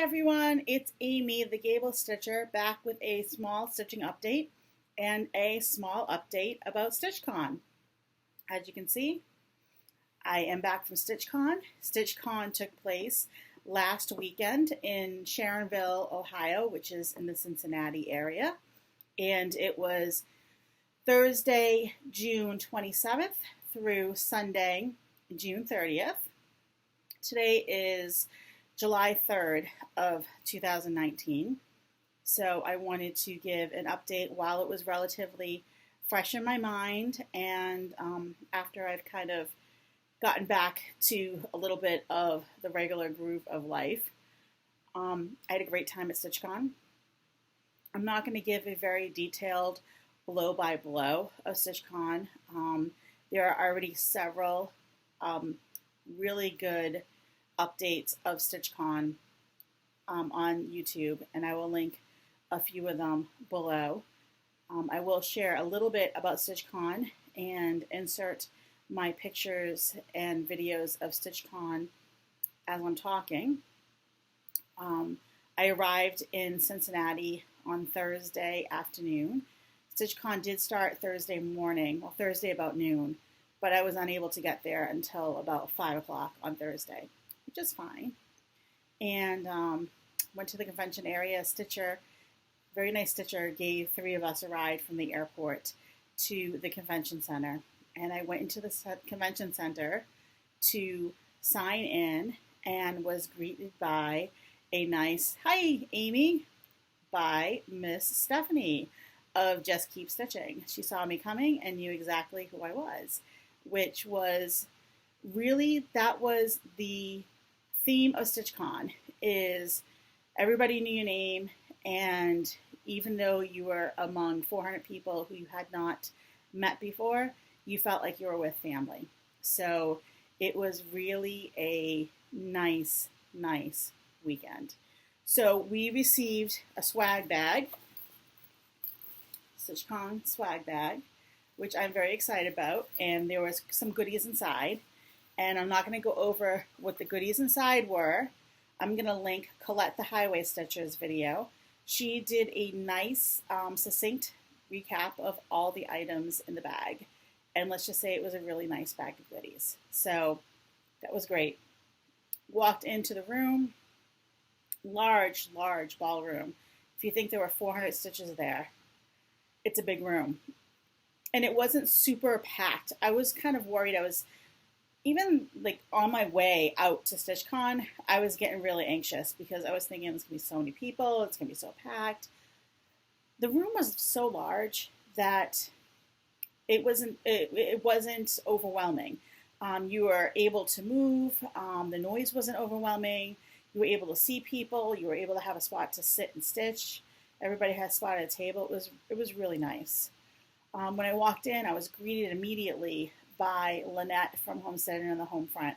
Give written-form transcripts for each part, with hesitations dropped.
everyone, it's Amy, the Gables Stitcher, back with a small stitching update and a small update about StitchCon. As you can see, I am back from StitchCon. StitchCon took place last weekend in Sharonville, Ohio, which is in the Cincinnati area, and it was Thursday, June 27th through Sunday, June 30th. Today is July 3rd of 2019. So I wanted to give an update while it was relatively fresh in my mind and after I've kind of gotten back to a little bit of the regular groove of life. I had a great time at StitchCon. I'm not going to give a very detailed blow by blow of StitchCon. There are already several really good updates of StitchCon on YouTube, and I will link a few of them below. I will share a little bit about StitchCon and insert my pictures and videos of StitchCon as I'm talking. I arrived in Cincinnati on Thursday afternoon. StitchCon did start Thursday morning, well, Thursday about noon, but I was unable to get there until about 5 o'clock on Thursday, which is fine. And went to the convention area. Stitcher, very nice Stitcher, gave 3 of us a ride from the airport to the convention center. And I went into the convention center to sign in and was greeted by a nice, "Hi, Amy," by Miss Stephanie of Just Keep Stitching. She saw me coming and knew exactly who I was, which was really, that was the theme of StitchCon, is everybody knew your name, and even though you were among 400 people who you had not met before, you felt like you were with family. So it was really a nice weekend. So we received a swag bag, StitchCon swag bag, which I'm very excited about, and there was some goodies inside. And I'm not going to go over what the goodies inside were. I'm going to link Colette the Highway Stitcher's video. She did a nice, succinct recap of all the items in the bag. And let's just say it was a really nice bag of goodies. So that was great. Walked into the room, large ballroom. If you think there were 400 stitches there, it's a big room. And it wasn't super packed. I was kind of worried. I was even like on my way out to StitchCon, I was getting really anxious because I was thinking there's gonna be so many people, it's gonna be so packed. The room was so large that it wasn't overwhelming. You were able to move. The noise wasn't overwhelming. You were able to see people. You were able to have a spot to sit and stitch. Everybody had a spot at a table. It was really nice. When I walked in, I was greeted immediately by Lynette from Homesteading on the Home Front.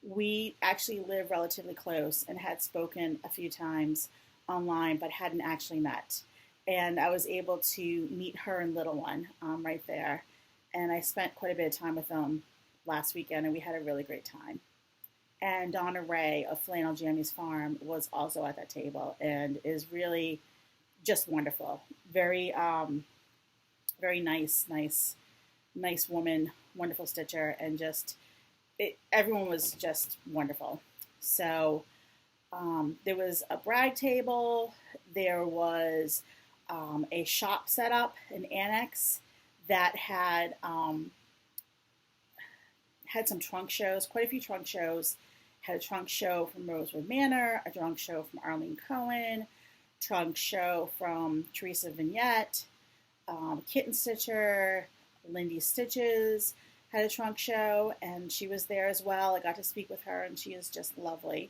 We actually live relatively close and had spoken a few times online, but hadn't actually met. And I was able to meet her and little one right there. And I spent quite a bit of time with them last weekend, and we had a really great time. And Donna Ray of Flannel Jammy's Farm was also at that table and is really just wonderful. Very, very nice woman, wonderful stitcher, and just everyone was just wonderful. So there was a brag table. There was a shop set up, an annex that had some trunk shows, quite a few trunk shows. Had a trunk show from Rosewood Manor, a trunk show from Arlene Cohen, trunk show from Teresa Vignette, Kitten Stitcher, Lindy Stitches had a trunk show, and she was there as well. I got to speak with her, and she is just lovely.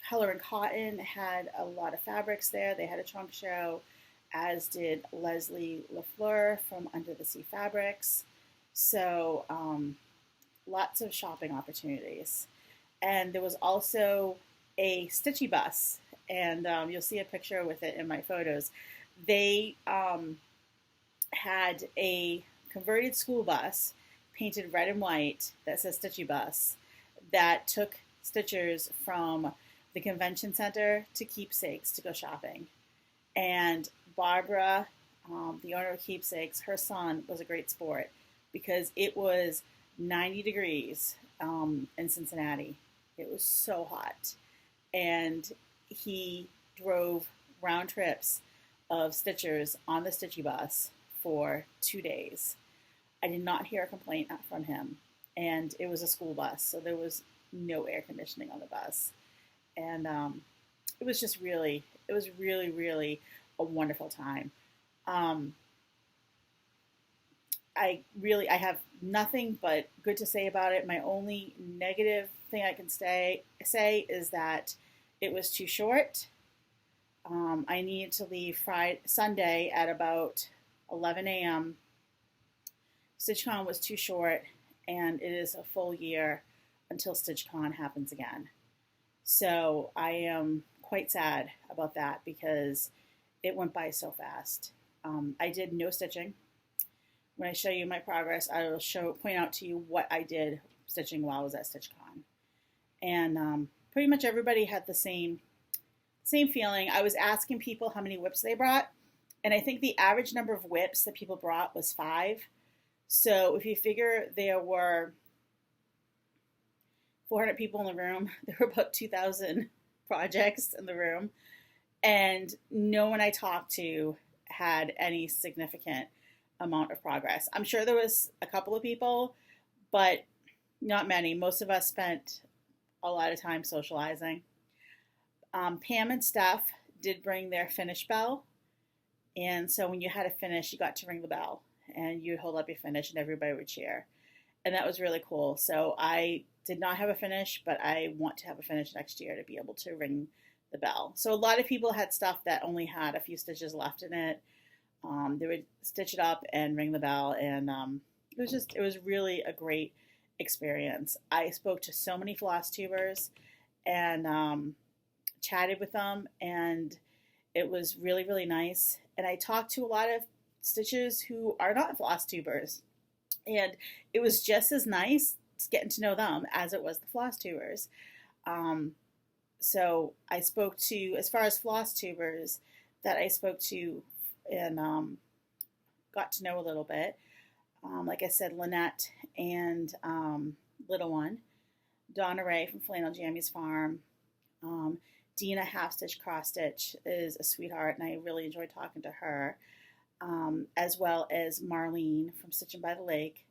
Color and Cotton had a lot of fabrics there. They had a trunk show, as did Leslie LaFleur from Under the Sea Fabrics. So lots of shopping opportunities. And there was also a Stitchy bus, and you'll see a picture with it in my photos. They had a converted school bus painted red and white that says Stitchy Bus that took stitchers from the convention center to Keepsakes to go shopping. And Barbara, the owner of Keepsakes, her son was a great sport because it was 90 degrees in Cincinnati. It was so hot. And he drove round trips of Stitchers on the Stitchy bus for 2 days. I did not hear a complaint from him. And it was a school bus, so there was no air conditioning on the bus. And it was just really, really a wonderful time. I have nothing but good to say about it. My only negative thing I can say is that it was too short. I needed to leave Sunday at about 11 a.m. StitchCon was too short, and it is a full year until StitchCon happens again. So I am quite sad about that because it went by so fast. I did no stitching. When I show you my progress, I will point out to you what I did stitching while I was at StitchCon. And pretty much everybody had the same feeling. I was asking people how many whips they brought, and I think the average number of whips that people brought was 5. So if you figure there were 400 people in the room, there were about 2,000 projects in the room, and no one I talked to had any significant amount of progress. I'm sure there was a couple of people, but not many. Most of us spent a lot of time socializing. Pam and Steph did bring their finish bell, and so when you had a finish, you got to ring the bell, and you'd hold up your finish, and everybody would cheer, and that was really cool. So I did not have a finish, but I want to have a finish next year to be able to ring the bell. So a lot of people had stuff that only had a few stitches left in it. They would stitch it up and ring the bell, and it was really a great experience. I spoke to so many Flosstubers and chatted with them, and it was really, really nice. And I talked to a lot of stitchers who are not Flosstubers, and it was just as nice getting to know them as it was the Flosstubers. So I spoke to, as far as Flosstubers that I spoke to and got to know a little bit, like I said, Lynette and Little One, Donna Ray from Flannel Jammies Farm, Dina Half Stitch Cross Stitch is a sweetheart, and I really enjoyed talking to her, as well as Marlene from Stitching by the Lake,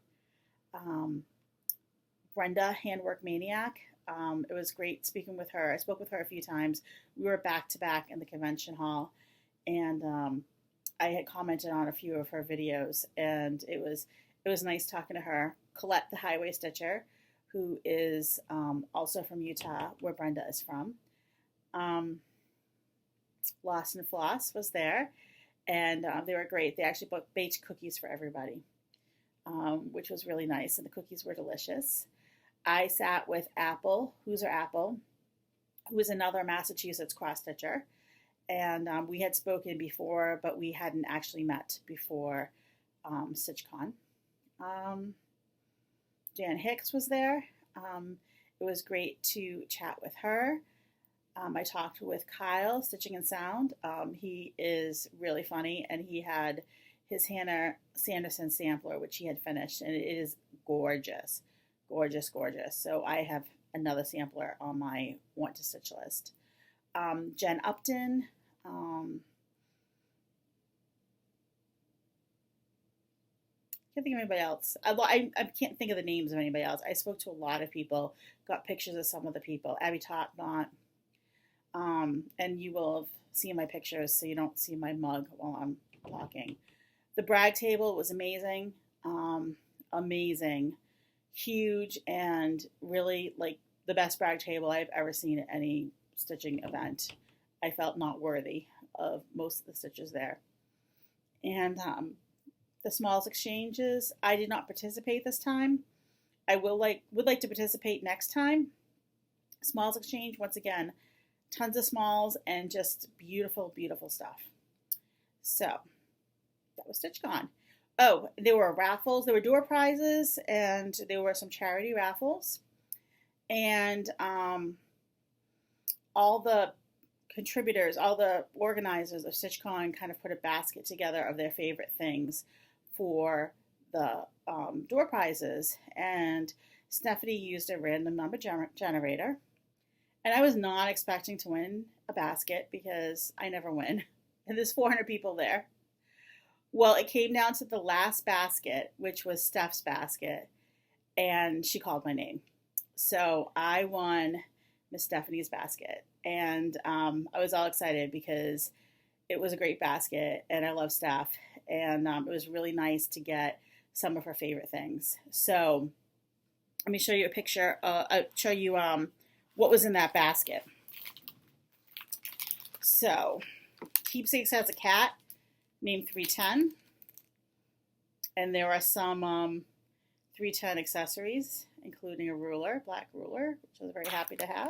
Brenda Handwork Maniac. It was great speaking with her. I spoke with her a few times. We were back to back in the convention hall, and I had commented on a few of her videos, and it was nice talking to her. Colette the Highway Stitcher, who is also from Utah, where Brenda is from. Lost and Floss was there, and they were great. They actually baked cookies for everybody, which was really nice, and the cookies were delicious. I sat with Apple, who is another Massachusetts cross-stitcher, and we had spoken before, but we hadn't actually met before StitchCon. Jan Hicks was there. It was great to chat with her. I talked with Kyle, Stitching and Sound. He is really funny, and he had his Hannah Sanderson sampler, which he had finished, and it is gorgeous. Gorgeous, gorgeous. So I have another sampler on my want to stitch list. Jen Upton. Can't think of anybody else. I can't think of the names of anybody else. I spoke to a lot of people, got pictures of some of the people. Abby Topknot. And you will have seen my pictures, so you don't see my mug while I'm talking. The brag table was amazing. Amazing. Huge, and really like the best brag table I've ever seen at any stitching event. I felt not worthy of most of the stitches there. And the smalls exchanges, I did not participate this time. I would like to participate next time. Smalls exchange, once again, tons of smalls and just beautiful, beautiful stuff. So that was StitchCon. Oh, there were raffles. There were door prizes, and there were some charity raffles. And all the contributors, all the organizers of StitchCon kind of put a basket together of their favorite things for the door prizes. And Stephanie used a random number generator. And I was not expecting to win a basket because I never win. And there's 400 people there. Well, it came down to the last basket, which was Steph's basket. And she called my name. So I won Miss Stephanie's basket. And I was all excited because it was a great basket and I love Steph. And it was really nice to get some of her favorite things. So let me show you a picture. I'll show you what was in that basket. So Keepsakes has a cat named 310. And there are some 310 accessories, including a ruler, black ruler, which I was very happy to have.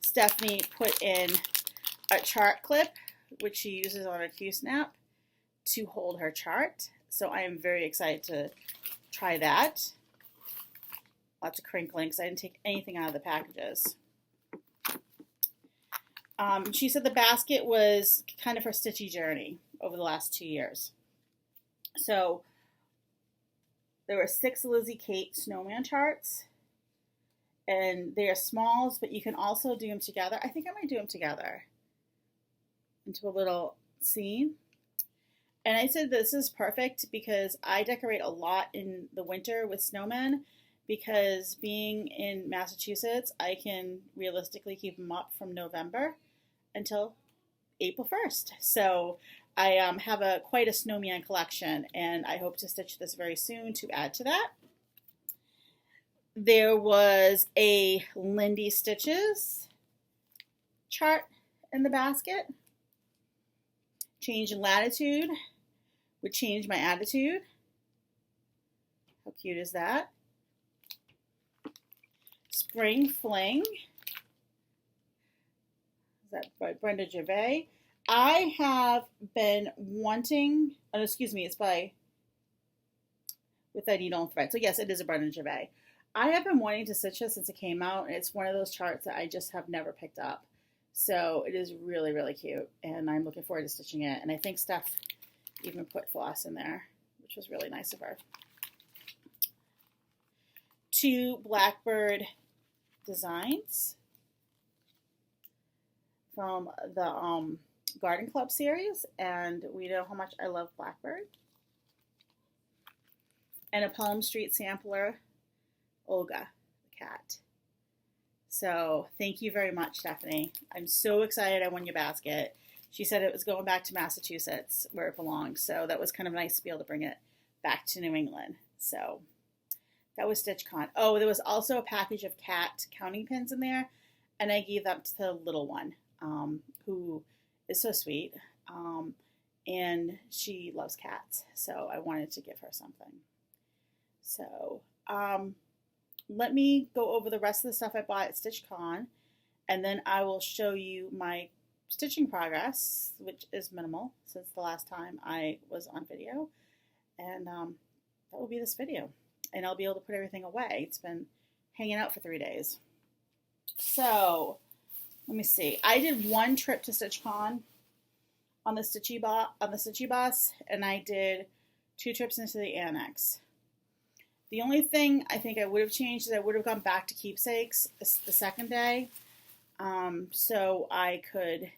Stephanie put in a chart clip, which she uses on her Q-snap to hold her chart. So I am very excited to try that. Lots of crinkling because I didn't take anything out of the packages. She said the basket was kind of her stitchy journey over the last 2 years. So there were 6 Lizzie Kate snowman charts. And they are smalls, but you can also do them together. I think I might do them together into a little scene. And I said this is perfect because I decorate a lot in the winter with snowmen because being in Massachusetts, I can realistically keep them up from November until April 1st. So I have quite a snowman collection, and I hope to stitch this very soon to add to that. There was a Lindy Stitches chart in the basket. Change in latitude would change my attitude. How cute is that? Spring Fling. Is that by Brenda Gervais? I have been wanting, it's by With That Needle and Thread. So yes, it is a Brenda Gervais. I have been wanting to stitch this since it came out, and it's one of those charts that I just have never picked up. So it is really, really cute, and I'm looking forward to stitching it. And I think Steph even put floss in there, which was really nice of her. 2 Blackbird designs from the Garden Club series, and we know how much I love Blackbird. And a Palm Street sampler, Olga, the cat. So thank you very much, Stephanie. I'm so excited I won your basket. She said it was going back to Massachusetts where it belongs. So that was kind of nice to be able to bring it back to New England. So that was StitchCon. Oh, there was also a package of cat counting pins in there. And I gave that to the little one, who is so sweet. And she loves cats. So I wanted to give her something. So, let me go over the rest of the stuff I bought at StitchCon, and then I will show you my stitching progress, which is minimal since the last time I was on video. And that will be this video. And I'll be able to put everything away. It's been hanging out for 3 days. So, let me see. I did 1 trip to StitchCon on the Stitchy Bus, and I did 2 trips into the Annex. The only thing I think I would have changed is I would have gone back to Keepsakes the second day, so I could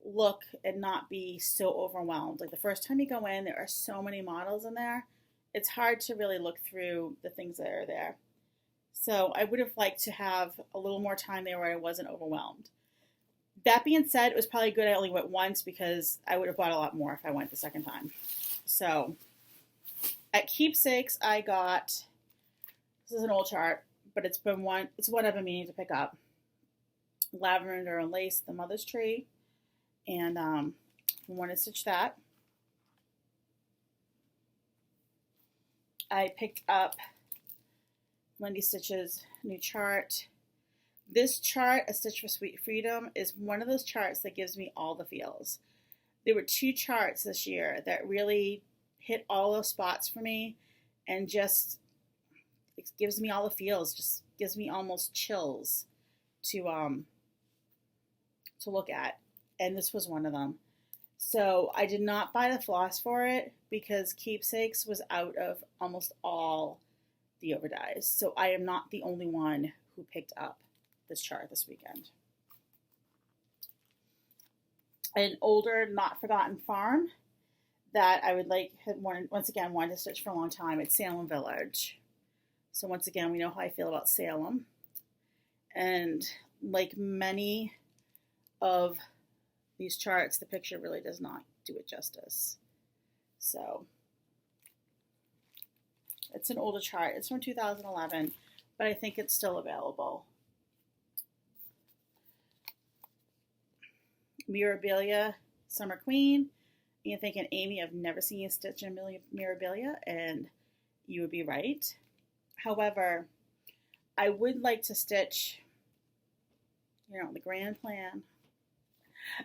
look and not be so overwhelmed. Like the first time you go in, there are so many models in there. It's hard to really look through the things that are there. So I would have liked to have a little more time there where I wasn't overwhelmed. That being said, it was probably good I only went once because I would have bought a lot more if I went the second time. So at Keepsakes, I got, this is an old chart, but it's one I've been meaning to pick up. Lavender and Lace, the Mother's Tree, and I want to stitch that. I picked up Lindy Stitch's new chart. This chart, A Stitch for Sweet Freedom, is one of those charts that gives me all the feels. There were 2 charts this year that really hit all those spots for me, and just it gives me all the feels, just gives me almost chills to look at, and this was one of them. So I did not buy the floss for it because Keepsakes was out of almost all the overdyes. So I am not the only one who picked up this chart this weekend. An older, not forgotten farm that I would like, had once again wanted to stitch for a long time. It's Salem Village. So once again, we know how I feel about Salem. And like many of these charts, the picture really does not do it justice. So it's an older chart. It's from 2011, but I think it's still available. Mirabilia Summer Queen. You're thinking, Amy, I've never seen you stitch in Mirabilia, and you would be right. However, I would like to stitch, the grand plan.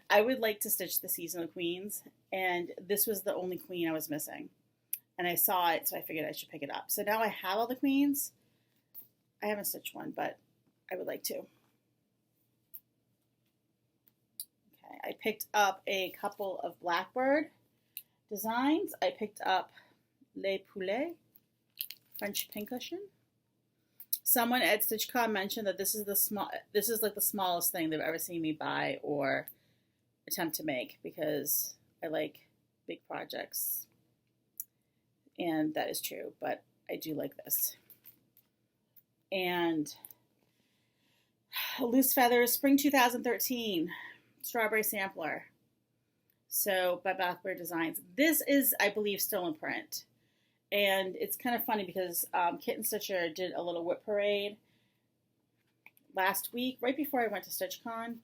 I would like to stitch the Seasonal Queens, and this was the only queen I was missing. And I saw it, so I figured I should pick it up. So now I have all the queens. I haven't stitched one, but I would like to. Okay, I picked up a couple of Blackbird designs. I picked up Les Poulets French Pincushion. Someone at StitchCon mentioned that this is like the smallest thing they've ever seen me buy or attempt to make, because I like big projects, and that is true, but I do like this. And Loose Feathers Spring 2013 Strawberry Sampler, so by Blackbird Designs. This is, I believe, still in print, and it's kind of funny because Kitten Stitcher did a little whip parade last week, right before I went to StitchCon,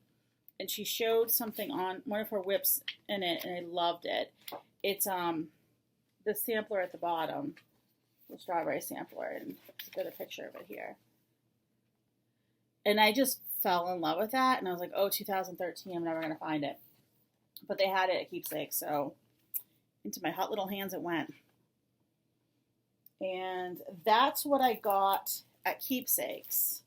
and she showed something on one of her whips in it, and I loved it. It's the sampler at the bottom, the strawberry sampler, and I've got a picture of it here. And I just fell in love with that, and I was like, oh, 2013, I'm never going to find it. But they had it at Keepsakes, so into my hot little hands it went. And that's what I got at Keepsakes.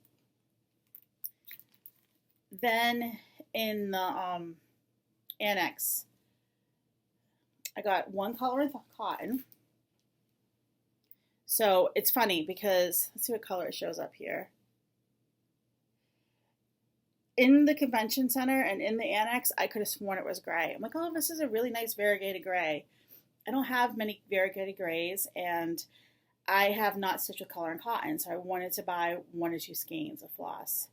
Then in the annex, I got one color of cotton. So it's funny because, let's see what color it shows up here. In the convention center and in the annex, I could have sworn it was gray. I'm like, oh, this is a really nice variegated gray. I don't have many variegated grays, and I have not stitched with color and cotton, so I wanted to buy 1 or 2 skeins of floss.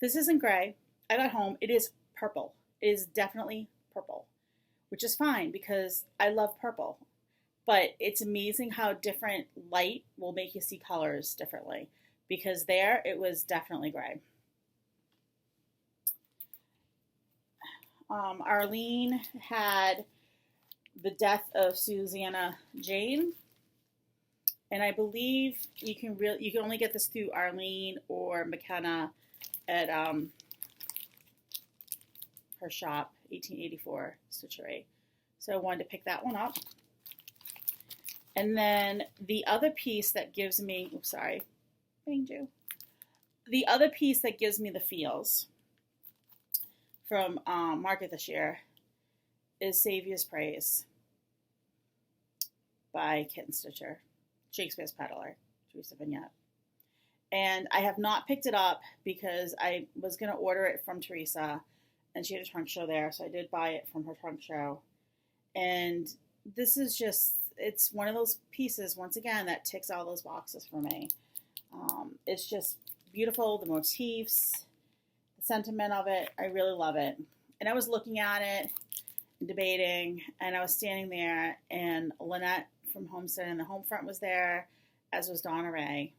This isn't gray. I got home. It is purple. It is definitely purple, which is fine because I love purple. But it's amazing how different light will make you see colors differently, because there it was definitely gray. Arlene had The Death of Susanna Jane, and I believe you can only get this through Arlene or McKenna at her shop, 1884 Stitchery. So I wanted to pick that one up. And then the other piece that gives me, the other piece that gives me the feels from Market this year is Savior's Praise by Kitten Stitcher, Shakespeare's Peddler, Teresa Vignette. And I have not picked it up because I was going to order it from Teresa, and she had a trunk show there, so I did buy it from her trunk show. And this is just, it's one of those pieces, once again, that ticks all those boxes for me. It's just beautiful, the motifs, the sentiment of it, I really love it. And I was looking at it and debating, and I was standing there, and Lynette from Homestead and the Homefront was there, as was Donna Ray.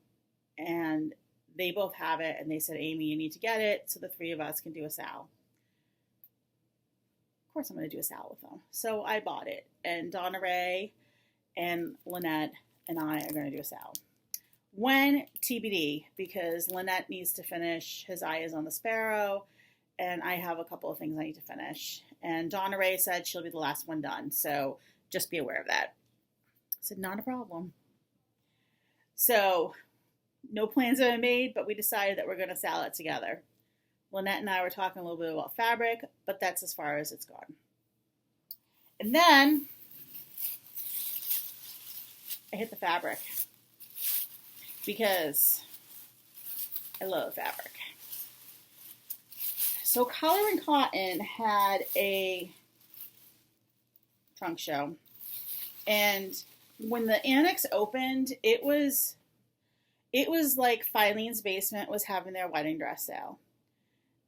And they both have it, and they said, Amy, you need to get it so the 3 of us can do a sal. Of course I'm going to do a sal with them. So I bought it, and Donna Ray and Lynette and I are going to do a sal. When? TBD, because Lynette needs to finish His Eye is on the Sparrow, and I have a couple of things I need to finish. And Donna Ray said she'll be the last one done, so just be aware of that. I said, not a problem. So no plans have been made, but we decided that we're going to sal it together. Lynette and I were talking a little bit about fabric, but that's as far as it's gone. And then I hit the fabric because I love fabric. So Color and Cotton had a trunk show, and when the annex opened, it was like Filene's Basement was having their wedding dress sale.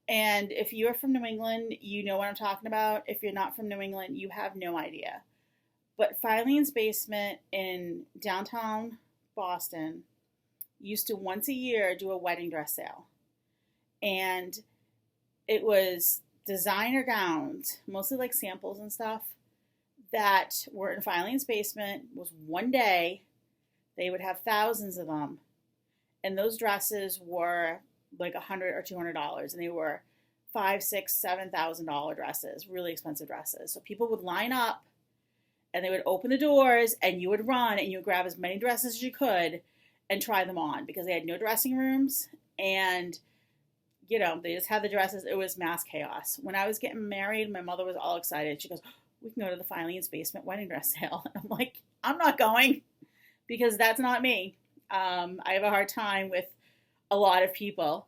And if you're from New England, you know what I'm talking about. If you're not from New England, you have no idea. But Filene's Basement in downtown Boston used to once a year do a wedding dress sale. And it was designer gowns, mostly like samples and stuff, that were in Filene's Basement. It was one day. They would have thousands of them. And those dresses were like $100 or $200, and they were $5,000, $6,000, $7,000 dresses, really expensive dresses. So people would line up, and they would open the doors, and you would run, and you would grab as many dresses as you could, and try them on, because they had no dressing rooms, and you know they just had the dresses. It was mass chaos. When I was getting married, my mother was all excited. She goes, "We can go to the Filene's Basement wedding dress sale." And I'm like, "I'm not going, because that's not me." I have a hard time with a lot of people,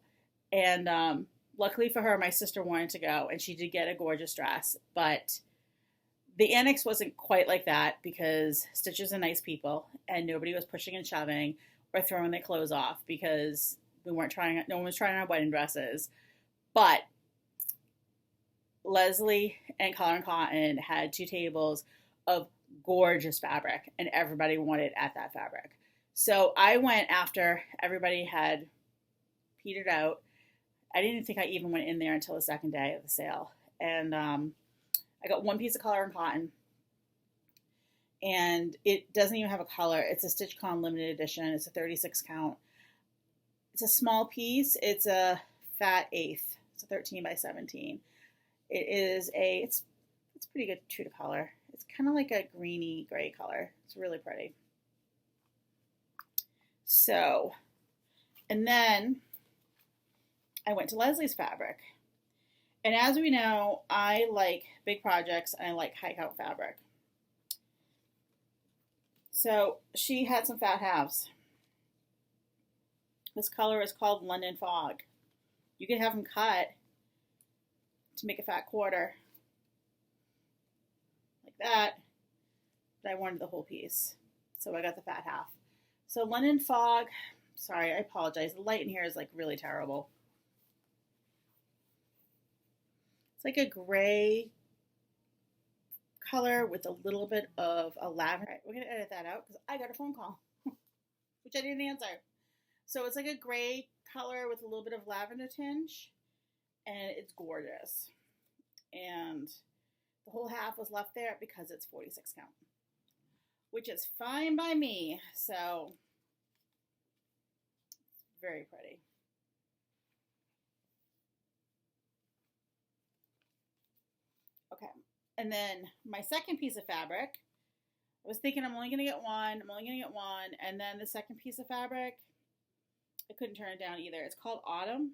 and luckily for her, my sister wanted to go, and she did get a gorgeous dress. But the annex wasn't quite like that, because Stitches are nice people, and nobody was pushing and shoving or throwing their clothes off, because no one was trying on wedding dresses. But Leslie and Color and Cotton had 2 tables of gorgeous fabric, and everybody wanted at that fabric. So I went after everybody had petered out. I didn't think I even went in there until the second day of the sale. And I got one piece of Color and Cotton. And it doesn't even have a color. It's a StitchCon limited edition. It's a 36 count. It's a small piece. It's a fat eighth. It's a 13 by 17. It's pretty good true to color. It's kind of like a greeny gray color. It's really pretty. So, and then I went to Leslie's Fabric. And as we know, I like big projects and I like high count fabric. So she had some fat halves. This color is called London Fog. You can have them cut to make a fat quarter. Like that. But I wanted the whole piece. So I got the fat half. So London Fog, sorry, I apologize. The light in here is like really terrible. It's like a gray color with a little bit of a lavender. All right, we're going to edit that out because I got a phone call, which I didn't answer. So it's like a gray color with a little bit of lavender tinge, and it's gorgeous. And the whole half was left there because it's 46 count, which is fine by me. So very pretty. Okay. And then my second piece of fabric, I was thinking I'm only going to get one. And then the second piece of fabric, I couldn't turn it down either. It's called Autumn.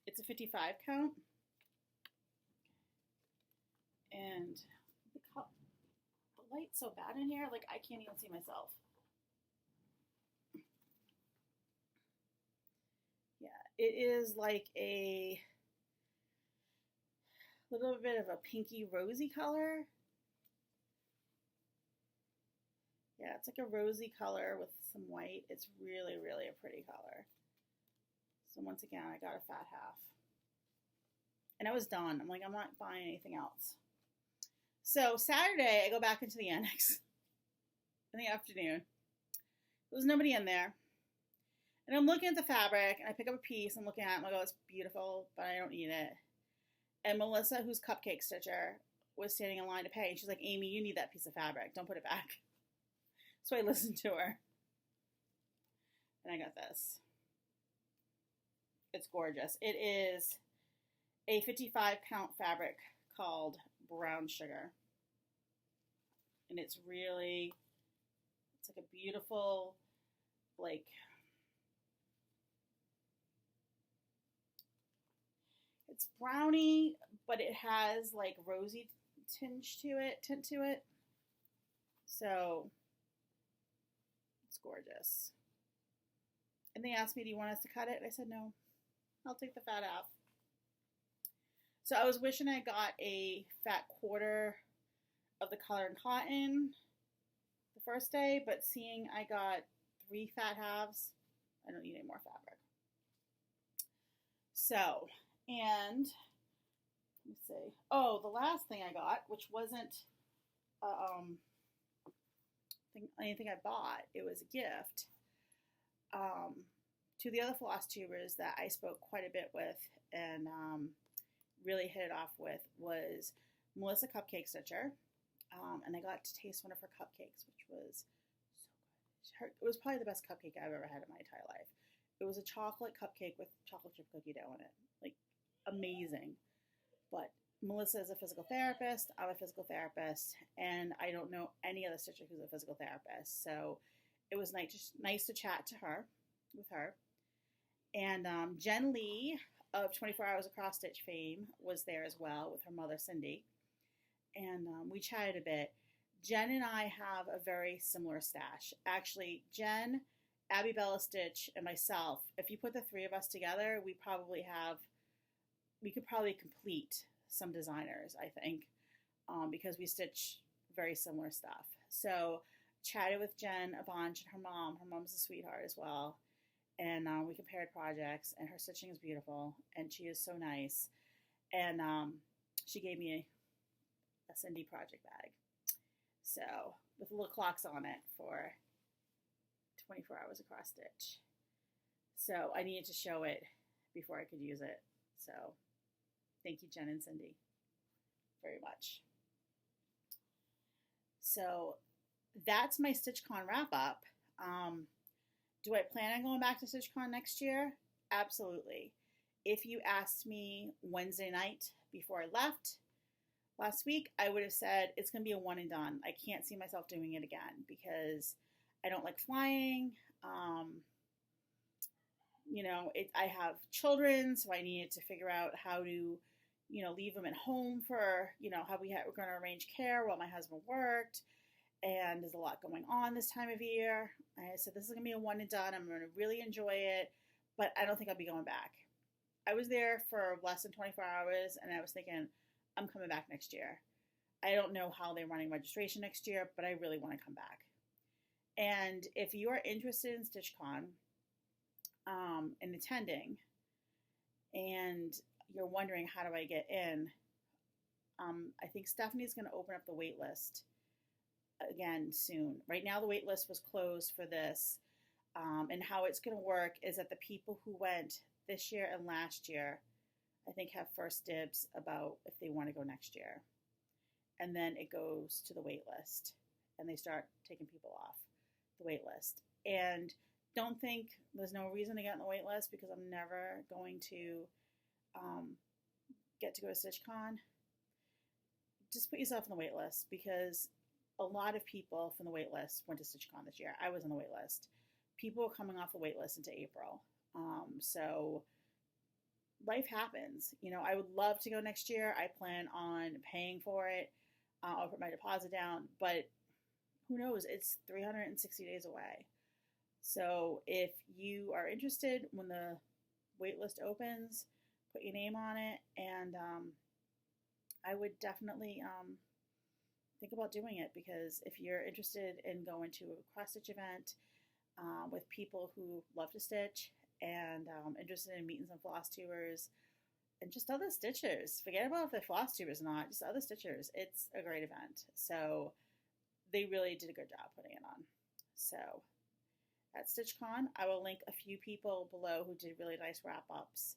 It's a 55 count. And the light's so bad in here, like I can't even see myself. Yeah, it is like a little bit of a pinky rosy color. Yeah, it's like a rosy color with some white. It's really, really a pretty color. So once again, I got a fat half. And I was done. I'm like, I'm not buying anything else. So Saturday, I go back into the annex in the afternoon. There was nobody in there. And I'm looking at the fabric, and I pick up a piece. I'm looking at it, and I'm like, oh, it's beautiful, but I don't need it. And Melissa, who's Cupcake Stitcher, was standing in line to pay. And she's like, Amy, you need that piece of fabric. Don't put it back. So I listened to her. And I got this. It's gorgeous. It is a 55 count fabric called Brown Sugar. And it's really, it's like a beautiful, like, It's brownie, but it has like rosy tint to it. So it's gorgeous. And they asked me, do you want us to cut it? I said, no, I'll take the fat off. So I was wishing I got a fat quarter of the color and cotton the first day, but seeing I got 3 fat halves, I don't need any more fabric. So, and let me see. Oh, the last thing I got, which wasn't anything I bought, it was a gift to the other Flosstubers that I spoke quite a bit with and really hit it off with was Melissa Cupcake Stitcher. And I got to taste one of her cupcakes, which was so good. It was probably the best cupcake I've ever had in my entire life. It was a chocolate cupcake with chocolate chip cookie dough in it. Like, amazing. But Melissa is a physical therapist. I'm a physical therapist. And I don't know any other stitcher who's a physical therapist. So it was nice to chat with her. And Jen Lee of 24 Hours of Cross Stitch fame was there as well with her mother, Cindy. And we chatted a bit. Jen and I have a very similar stash. Actually, Jen, Abby Bella Stitch, and myself, if you put the 3 of us together, we could probably complete some designers, I think, because we stitch very similar stuff. So chatted with Jen a bunch and her mom. Her mom's a sweetheart as well. And we compared projects, and her stitching is beautiful, and she is so nice. And she gave me a Cindy project bag. So, with little clocks on it for 24 Hours of Cross Stitch. So, I needed to show it before I could use it. So, thank you, Jen and Cindy, very much. So, that's my StitchCon wrap-up. Do I plan on going back to StitchCon next year? Absolutely. If you asked me Wednesday night before I left last week, I would have said it's going to be a one and done. I can't see myself doing it again because I don't like flying. I have children, so I needed to figure out how to, leave them at home for, how we're going to arrange care while my husband worked. And there's a lot going on this time of year. I said, this is going to be a one and done. I'm going to really enjoy it, but I don't think I'll be going back. I was there for less than 24 hours, and I was thinking, I'm coming back next year. I don't know how they're running registration next year, but I really want to come back. And if you are interested in StitchCon and attending, and you're wondering, how do I get in? I think Stephanie's going to open up the wait list again soon. Right now the wait list was closed for this, and how it's going to work is that the people who went this year and last year, I think, have first dibs about if they want to go next year, and then it goes to the wait list and they start taking people off the wait list. And don't think there's no reason to get on the wait list, because I'm never going to get to go to StitchCon. Just put yourself on the wait list, because a lot of people from the wait list went to StitchCon this year. I was on the wait list. People are coming off the wait list into April. So life happens. I would love to go next year. I plan on paying for it. I'll put my deposit down, but who knows? It's 360 days away. So if you are interested, when the wait list opens, put your name on it, and I would definitely think about doing it, because if you're interested in going to a cross-stitch event with people who love to stitch and interested in meeting some Flosstubers and just other stitchers, forget about if they're Flosstubers or not, just other stitchers, it's a great event. So they really did a good job putting it on. So at StitchCon, I will link a few people below who did really nice wrap-ups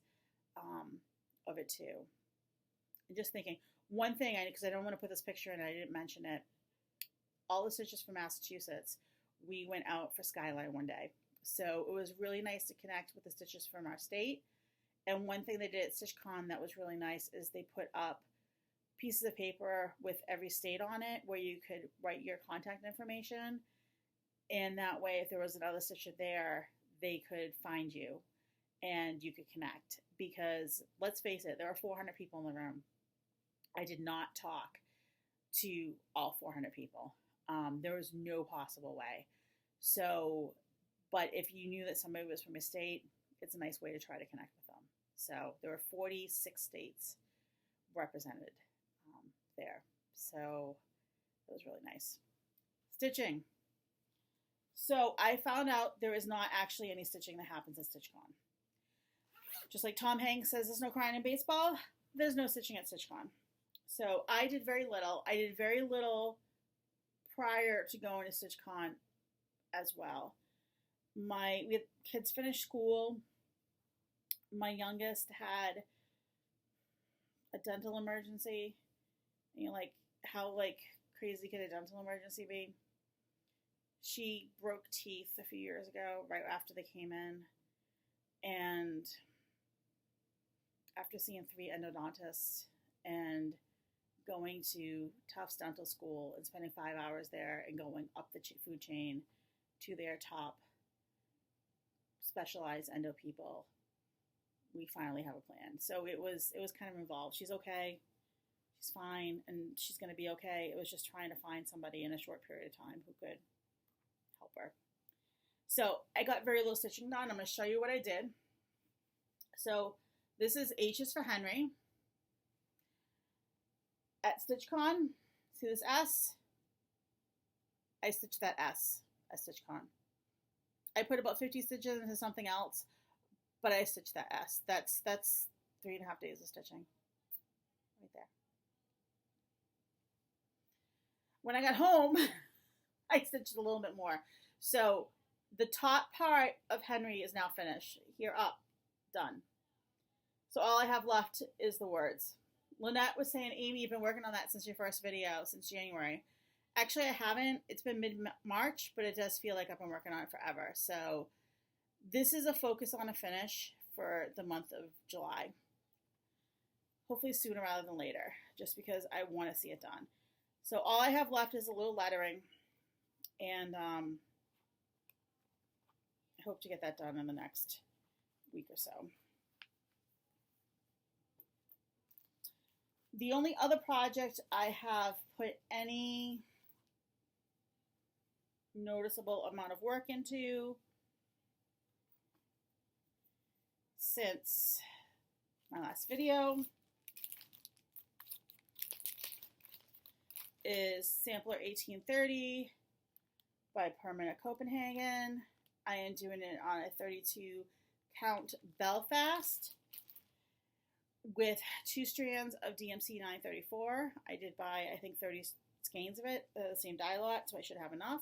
of it too. And just thinking, one thing, because I don't want to put this picture in, I didn't mention it, all the stitchers from Massachusetts, we went out for Skyline one day. So it was really nice to connect with the stitchers from our state. And one thing they did at StitchCon that was really nice is they put up pieces of paper with every state on it where you could write your contact information. And that way, if there was another stitcher there, they could find you and you could connect. Because let's face it, there are 400 people in the room. I did not talk to all 400 people. There was no possible way. So, but if you knew that somebody was from a state, it's a nice way to try to connect with them. So there were 46 states represented there. So it was really nice. Stitching. So I found out there is not actually any stitching that happens at StitchCon. Just like Tom Hanks says there's no crying in baseball, there's no stitching at StitchCon. So I did very little. I did very little prior to going to StitchCon as well. We had kids finish school. My youngest had a dental emergency. You know, like how crazy could a dental emergency be? She broke teeth a few years ago, right after they came in, and after seeing 3 endodontists and going to Tufts Dental School and spending 5 hours there and going up the food chain to their top specialized endo people, we finally have a plan. So it was kind of involved. She's okay. She's fine, and she's going to be okay. It was just trying to find somebody in a short period of time who could help her. So I got very little stitching done. I'm going to show you what I did. So this is H is for Henry. At StitchCon, see this S? I stitched that S at StitchCon. I put about 50 stitches into something else, but I stitched that S. That's 3.5 days of stitching. Right there. When I got home, I stitched a little bit more. So the top part of Henry is now finished. Here up, done. So all I have left is the words. Lynette was saying, Amy, you've been working on that since your first video, since January. Actually, I haven't. It's been mid-March, but it does feel like I've been working on it forever. So this is a focus on a finish for the month of July. Hopefully sooner rather than later, just because I want to see it done. So all I have left is a little lettering, and I hope to get that done in the next week or so. The only other project I have put any noticeable amount of work into since my last video is Sampler 1830 by Permanent Copenhagen. I am doing it on a 32 count Belfast with 2 strands of DMC 934. I did buy, I think, 30 skeins of it, the same dye lot, so I should have enough.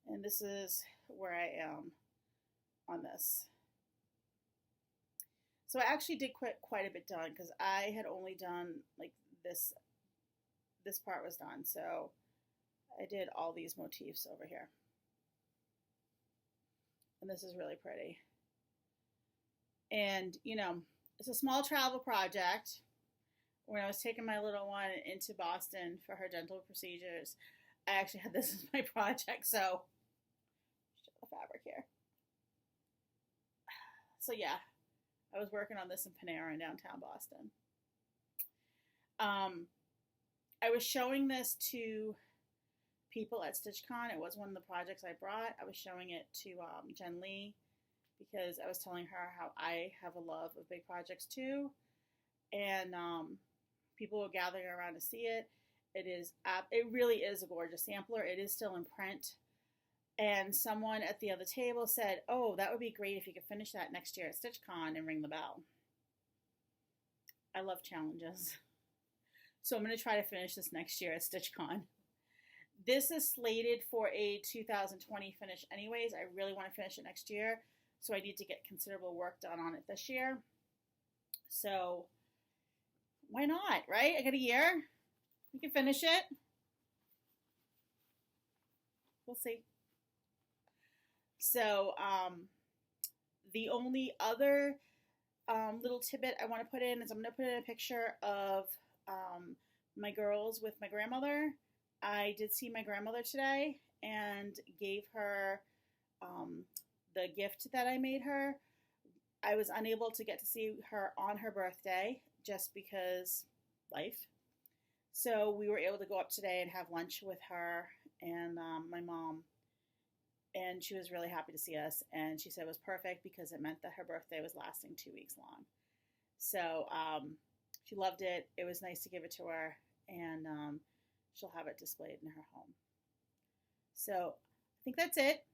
And this is where I am on this. So I actually did quite a bit done because I had only done like this part was done. So I did all these motifs over here. And this is really pretty. And, you know, it's a small travel project. When I was taking my little one into Boston for her dental procedures, I actually had this as my project. So, show the fabric here. So, yeah, I was working on this in Panera in downtown Boston. I was showing this to people at StitchCon. It was one of the projects I brought. I was showing it to Jen Lee because I was telling her how I have a love of big projects too. And people were gathering around to see it. It really is a gorgeous sampler. It is still in print. And someone at the other table said, oh, that would be great if you could finish that next year at StitchCon and ring the bell. I love challenges. So I'm going to try to finish this next year at StitchCon. This is slated for a 2020 finish anyways. I really want to finish it next year. So I need to get considerable work done on it this year. So why not, right? I got a year. We can finish it. We'll see. So the only other little tidbit I want to put in is I'm going to put in a picture of my girls with my grandmother. I did see my grandmother today and gave her The gift that I made her, I was unable to get to see her on her birthday just because life. So we were able to go up today and have lunch with her and my mom. And she was really happy to see us. And she said it was perfect because it meant that her birthday was lasting 2 weeks long. So she loved it. It was nice to give it to her. And she'll have it displayed in her home. So I think that's it.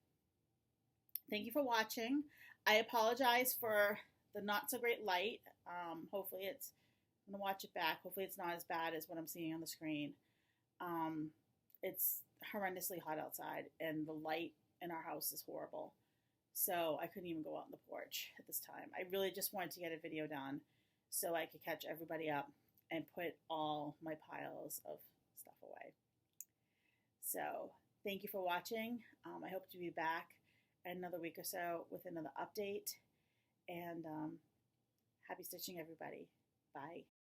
Thank you for watching. I apologize for the not so great light. Hopefully it's, I'm going to watch it back. Hopefully it's not as bad as what I'm seeing on the screen. It's horrendously hot outside and the light in our house is horrible. So I couldn't even go out on the porch at this time. I really just wanted to get a video done so I could catch everybody up and put all my piles of stuff away. So thank you for watching. I hope to be back in another week or so with another update. And happy stitching, everybody. Bye.